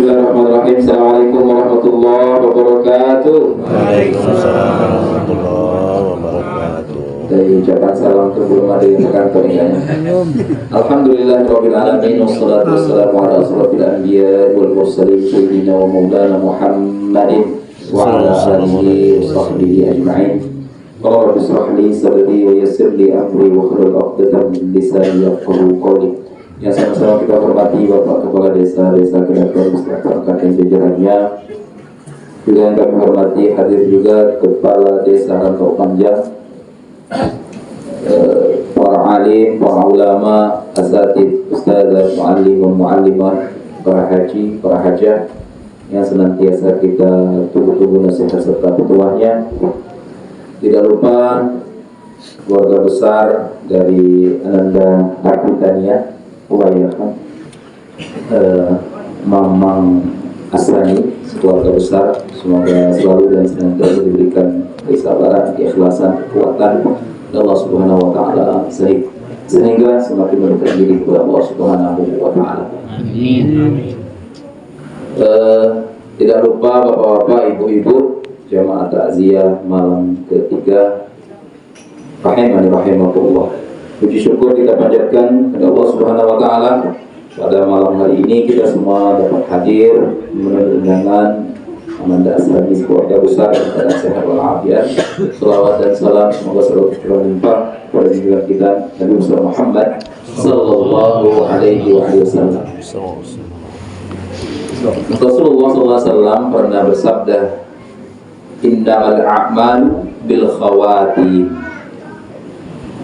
Bismillahirrahmanirrahim. Assalamualaikum warahmatullahi wabarakatuh. Waalaikumsalam warahmatullahi wabarakatuh. Dari ucapan salam sebelum ada yang terkantor ini. Alhamdulillahirabbil alamin wassalatu wassalamu ala asrofil anbiya wal mursalin sayyidina wa maulana Muhammadin wa ala alihi wa sahbihi ajma'in. Qala rabbi ishrah li sadri wa yassir li amri wa hlul 'uqdatam min lisani yafqahu qawli. Yang sama-sama kita hormati Bapak Kepala Desa Kedaton beserta rekan jajarannya. Juga yang kami hormati hadir juga Kepala Desa Rantau Panjang, para alim, para ulama, asatid, ustadzah, muallim, muallimah, para haji, para hajah yang senantiasa kita tunggu-tunggu nasihat serta petuahnya. Tidak lupa keluarga besar dari Ananda Akritania Ubayahkan, Mamang Asrani, keluarga besar, semoga selalu dan senantiasa diberikan kesabaran, keikhlasan, kekuatan Allah Subhanahu wa taala sehingga semakin mendekat diri kepada Allah Subhanahu wa taala. Amin. Tidak lupa bapak-bapak, ibu-ibu, jamaah takziah malam ketiga, rahimani rahimakumullah. Puji syukur kita panjatkan kepada Allah Subhanahu wa taala. Pada malam hari ini kita semua dapat hadir memenuhi undangan Ananda Asrani keluarga besar dan sehat walafiat. Selawat dan salam semoga selalu terlimpah pada junjungan kita Nabi Muhammad sallallahu alaihi wasallam. Rasulullah sallallahu alaihi wasallam pernah bersabda, innamal a'malu bil khawatim.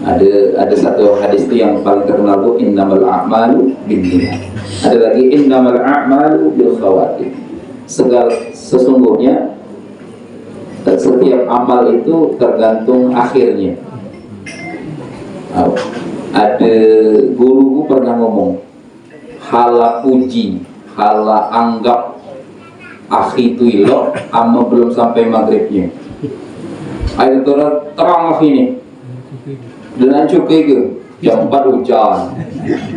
Ada satu hadis itu yang paling terkenal itu innamal a'malu binniyat. Ada lagi innamal a'malu bil khawatim. Sesungguhnya setiap amal itu tergantung akhirnya. Ada guruku pernah ngomong, hala puji, hala anggap akhi itu ilok, amma belum sampai maghribnya. Ayo terang ini. Dan cukai ke jam 4 hujan,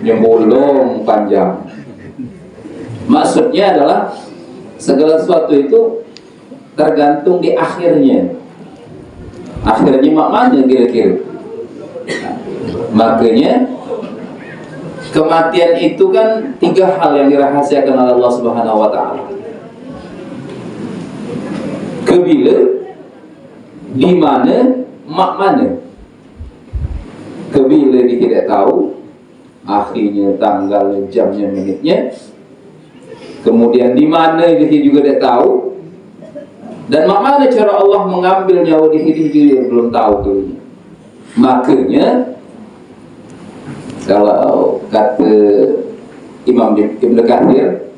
jam bolong panjang. Maksudnya adalah segala sesuatu itu tergantung di akhirnya. Akhirnya mana kira-kira? Makanya kematian itu kan 3 hal yang dirahasiakan oleh Allah Subhanahu wa taala. Kebila, di mana, mak mana? Kebila dia tidak tahu, akhirnya tanggalnya, jamnya, menitnya. Kemudian di mana dia juga tidak tahu, dan mana cara Allah mengambil nyawa dia juga belum tahu tuh. Makanya kalau kata Imam Ibn Katsir,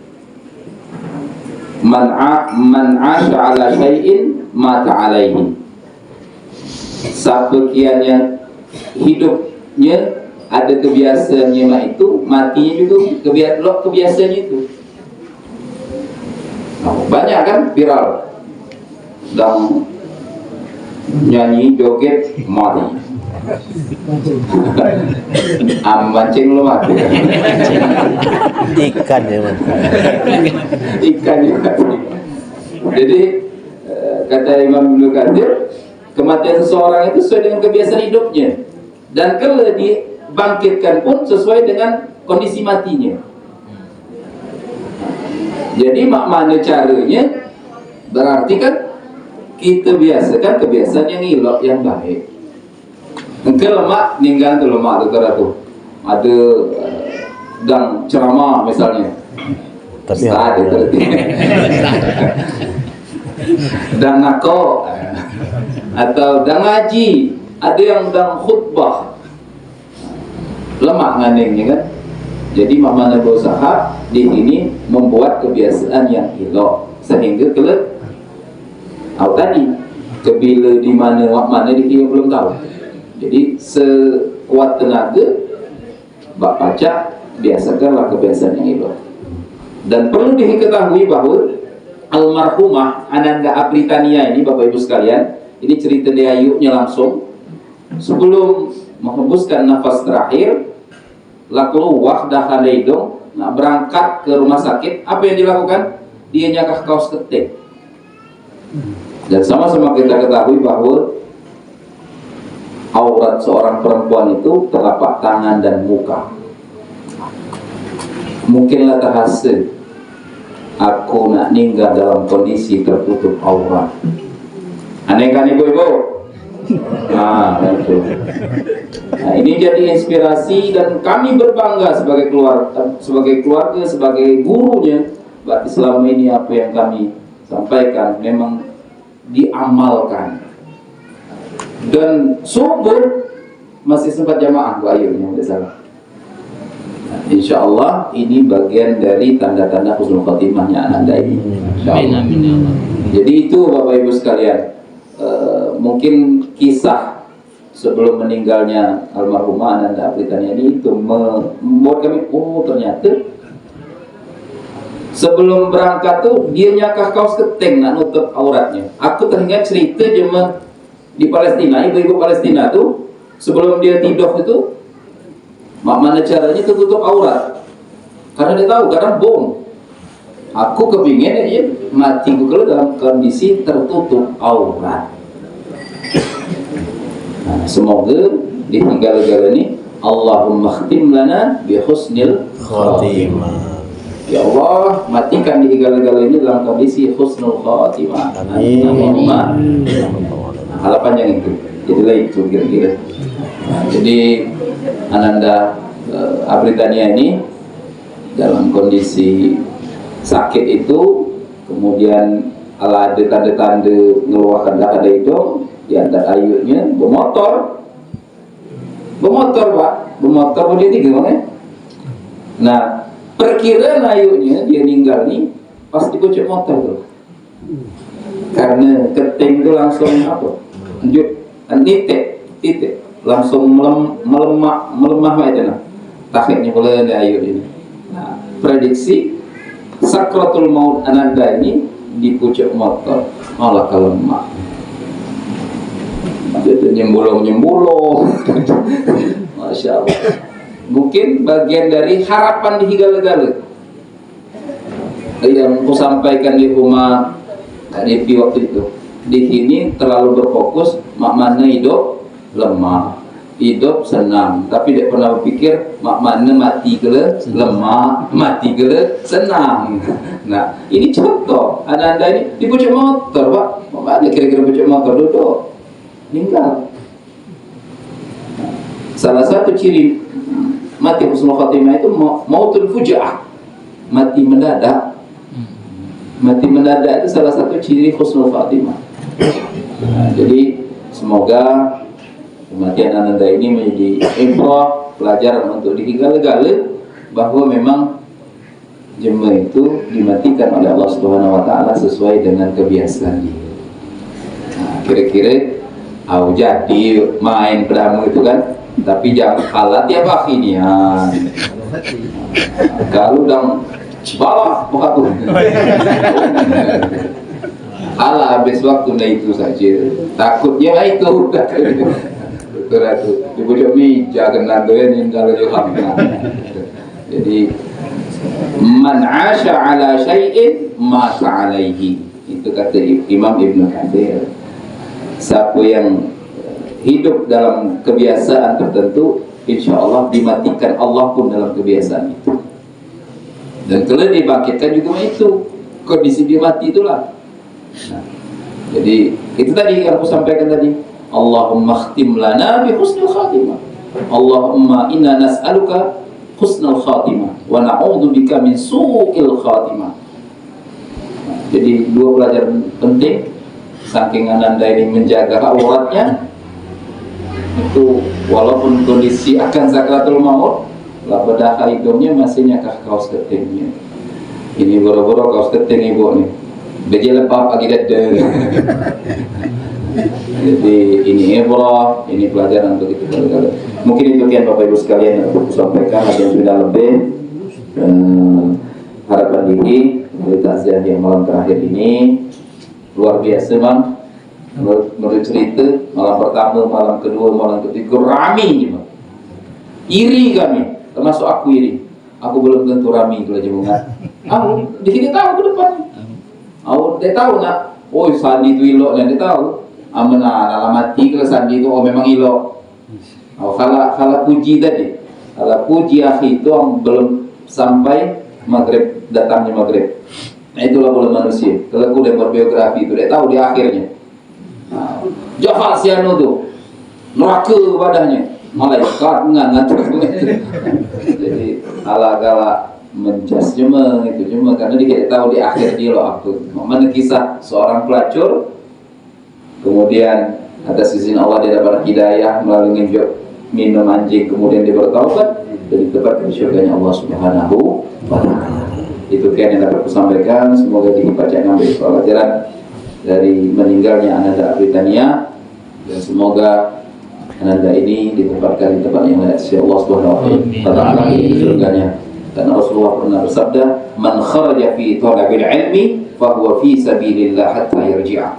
man 'asha 'ala syai'in mata 'alaihi. Siapa yang hidupnya ada kebiasaannya itu, matinya juga kebiasaannya itu. Banyak kan viral dan nyanyi joget mati. Mancing lu mati. Ikan ya man. Ikan ya mati. Jadi kata Imam Ibn Katsir, kematian seseorang itu sesuai dengan kebiasaan hidupnya, dan kalau dibangkitkan pun sesuai dengan kondisi matinya. Jadi mana caranya? Berarti kan kita biasakan kebiasaan yang ilok, yang baik. Engkau lemak, ninggal tu lemak tu tuh. Ada dan ceramah misalnya. Tapi ada terus. Dan nako atau dan ngaji, ada yang dan khutbah, lemak nganingnya kan. Jadi mana berusaha di sini membuat kebiasaan yang elok sehingga kelak tadi kebila di mana di dia belum tahu. Jadi sekuat tenaga bak pacak biasakanlah kebiasaan yang elok. Dan perlu diketahui bahawa almarhumah Ananda Akritania ini, Bapak Ibu sekalian, ini cerita dia ayubnya langsung sebelum menghembuskan nafas terakhir, laku wahdah halaidong Nah, berangkat ke rumah sakit, apa yang dilakukan? Dia nyakah kaos ketik. Dan sama-sama kita ketahui bahwa aurat seorang perempuan itu telapak tangan dan muka. Mungkinlah terhasil aku nak ninggal dalam kondisi tertutup aurat. Aneh kan ibu-ibu? Nah, itu. Nah, ini jadi inspirasi dan kami berbangga sebagai keluarga, sebagai gurunya. Berarti selama ini apa yang kami sampaikan memang diamalkan. Dan subuh masih sempat jamaah Bu Ayu yang tidak salah. Nah, insya Allah ini bagian dari tanda-tanda husnul khotimahnya Ananda ini. Amin. Jadi itu Bapak Ibu sekalian. Mungkin kisah sebelum meninggalnya almarhumah Ananda Apritania ini itu membuat kami, oh ternyata sebelum berangkat tuh dia nyakah kaos keting nak nutup auratnya. Aku teringat cerita jemaah di Palestina, ibu-ibu Palestina tuh sebelum dia tidur itu mana caranya tertutup aurat karena dia tahu kadang bom. Aku kepingin aja mati kalau dalam kondisi tertutup aurat. Nah, semoga di segala-gala ini Allahumma khtim lana bi husnil khatimah. Ya Allah, matikan di segala-gala ini dalam kondisi husnul khatimah. Amin. Harapan yang itu. Jadilah itu kira-kira. Nah, jadi Ananda Apritania ini dalam kondisi sakit itu, kemudian ada tanda-tanda ngeluarkan darah dari hidung, diangkat ayunya, bermotor Pak, bermotor boleh tiga bang ya. Nah, perkiraan ayunya dia meninggal nih pasti kocok motor tuh, karena keting itu langsung apa? Titik langsung melemah itu nah. Takutnya boleh ada ayu ini. Nah, prediksi sakratul maut Ananda ini di pucuk motor malah kalau lemah. Jadi nyembulong, masya Allah. Mungkin bagian dari harapan di segala-gala yang aku sampaikan di rumah tadi waktu itu. Di sini terlalu berfokus mak mana hidup lemah, hidup senang, tapi tidak pernah berpikir mak mana mati gele lemah, mati gele senang. Nah, ini contoh Ananda ini di pucuk motor Pak. Ada kira-kira pucuk motor duduk meninggal. Nah, salah satu ciri mati husnul khatimah itu mautul fujaah, mati mendadak. Mati mendadak itu salah satu ciri husnul khatimah. Nah, jadi semoga kematian Ananda ini menjadi ibrah, pelajaran untuk digala-gala bahwa memang jemaah itu dimatikan oleh Allah Subhanahu wa taala sesuai dengan kebiasaan dia. Nah, kira-kira jadi main pedamu itu kan, tapi jangan kalah tiap akhirnya. Kalau dang bawah buka tuh. Kalah habis waktu nah itu saja. Takutnya lah itu. Beratu di bawah meja kena doyan yang kalau johamna. Jadi man 'asha 'ala syai'in mata 'alaihi. Itu kata Imam Ibnu Katsir. Siapa yang hidup dalam kebiasaan tertentu, insya Allah dimatikan Allah pun dalam kebiasaan itu. Dan kalau dibangkitkan juga itu kondisi dia mati itulah. Nah, jadi itu tadi yang aku sampaikan tadi. Allahumma khtim lana bi husnil khatimah. Allahumma inna nas'aluka husnul khatimah wa na'udzubika min su'il khatimah. Nah, jadi dua pelajaran penting. Saking Ananda ini menjaga auratnya itu, walaupun kondisi akan sakratul maut, pada hidungnya masih nyakah kaos ketingnya. Ini boro-boro kaos keting ibu nih beje lepap lagi dada. Jadi ini ibrah, ini pelajaran untuk itu. Mungkin itu kian Bapak Ibu sekalian yang aku sampaikan. Ada yang sudah lebih harapan diri dari takziah yang malam terakhir ini luar biasa Bang. Menurut cerita malam pertama, malam kedua, malam ketiga rame Bang. Iri kami, termasuk aku iri. aku belum tentu rami kalau jemungan. Di sini tahu ke depan. Dia tahu nak. Oh sandi itu ilok dan dia tahu. Dalam hati kalau sandi itu memang ilok. Kalau puji tadi, kalau puji akhi itu yang belum sampai maghrib, datangnya maghrib. Nah itulah bola manusia. Kalau aku udah berbiografi itu, dia tahu di akhirnya. Jahat si anu tuh, neraka padanya, malaikat ngatur itu. Jadi ala-ala menjas cuma karena dia tahu di akhir dia loh apa. Mana kisah seorang pelacur, kemudian atas izin Allah dia dapat hidayah melalui minum anjing, kemudian dia bertaubat dan ditempatkan di surganya Allah Subhanahu wa Ta'ala. Itu kan yang dapat kusampaikan. Semoga dibaca ngambil pelajaran dari meninggalnya Ananda Britania, dan semoga Ananda ini ditempatkan di tempat yang layak sisi Allah Subhanahu wa Ta'ala di surganya. Karena Rasulullah pernah bersabda, "Man kharaja fi thalabil ilmi fa huwa fi sabilillah hatta yarji'a."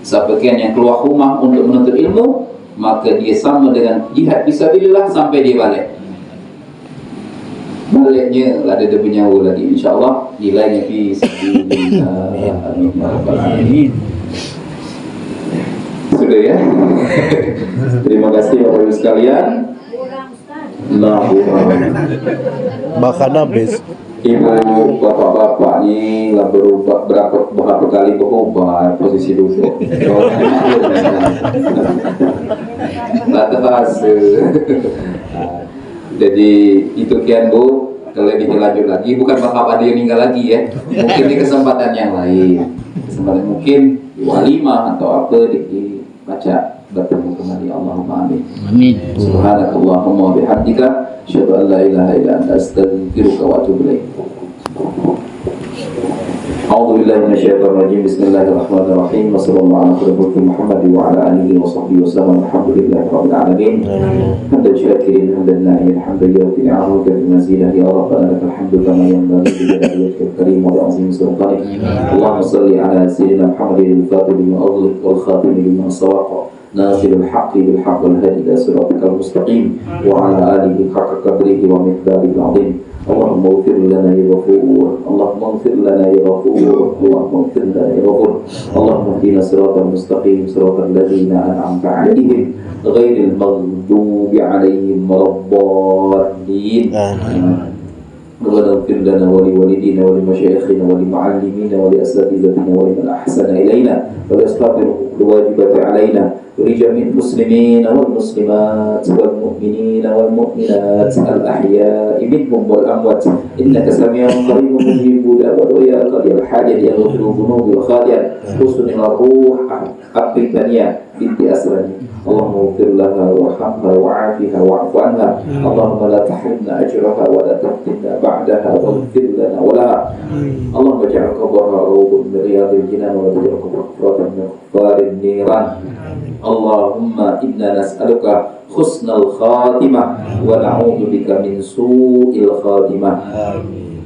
Siapapun yang keluar rumah untuk menuntut ilmu, maka dia sama dengan jihad fisabilillah sampai dia balik. Baliknya ada dia punya lagi, insyaallah nilainya fi sabilillah. Amin. Sudah ya. Terima kasih Bapak Ibu sekalian. Makan habis. Ibu, bapak-bapak ini lah berapa kali berubah posisi duduk. Lantas, jadi itu kian Bu. Kalau lebih lanjut lagi, bukan bapak dia meninggal lagi ya. Mungkin di kesempatan yang lain, kesempatan mungkin di walimah atau apa dibaca bertemu kembali. Allahumma amin. Amin. Subhanakallahumma wa bihamdika asyhadu an la ilaha illa anta astaghfiruka wa atubu ilaik. A'udzu billahi minasyaitonir rajim. Bismillahirrahmanirrahim. Wassallallahu ala sayyidina Muhammad wa ala alihi wa sahbihi wasallam. Alhamdulillahirabbil alamin. Hamdan syakirin hamdan na'imin hamdan yu'ti ni'amahu bi mazidah ya rabbana lakal hamdu kama yanbaghi li jalalihi karim wa li'azimi sultanik. Allahumma shalli ala sayyidina Muhammadin al-fatih lima ughliq wal khatim lima sabaqa. ناصر الحق بالحق والهادي إلى صراطك المستقيم وعلى آله حق قدره ومقداره العظيم. اللهم اغفر لنا يا غفور، اللهم اغفر لنا يا غفور، اللهم اغفر لنا يا غفور. اللهم اهدنا صراطا مستقيم صراط الذين أنعمت عليهم غير المغضوب عليهم ولا الضالين. ربنا اغفر لنا ولوالدينا ولمشايخنا ولمعلمينا ولأساتذتنا ولمن أحسن إلينا ولأسباب الواجبة علينا ولجميع المسلمين والمسلمات والمؤمنين والمؤمنات الأحياء منهم والأموات إنك سميع قريب مجيب دعوة ويا قاضي الحاجة يغفر الذنوب والخطايا حسن الروح الثانية بنت أسرني. اللهم اغفر لها وارحمها وعافها واعف عنها. اللهم لا تحرمنا أجرها ولا تفتنا بعدها واغفر لنا ولها. اللهم اجعل قبرها روض من رياض الجنان ولا تجعل قبرها من كفار النيران. اللهم إنا نسألك حسن الخاتمة ونعوذ بك من سوء الخاتمة.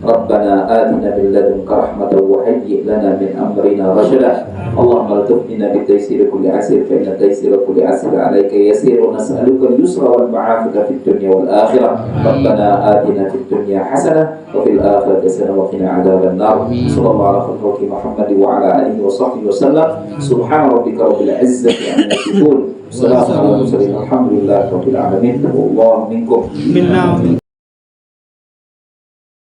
ربنا آتنا من لدنك رحمة وهيئ لنا من أمرنا رشدا. اللهم الطف بنا بالتيسير كل عسير فإن التيسير كل عسير عليك يسير ونسألك اليسر والمعافاة في الدنيا والآخرة. ربنا آتنا في الدنيا حسنة وفي الآخرة حسنة وقنا عذاب النار. صلى الله على خلق محمد وعلى آله وصحبه وسلم. سبحان ربك رب العزة عما يصفون. السلام على المرسلين الحمد لله رب العالمين. والله منكم.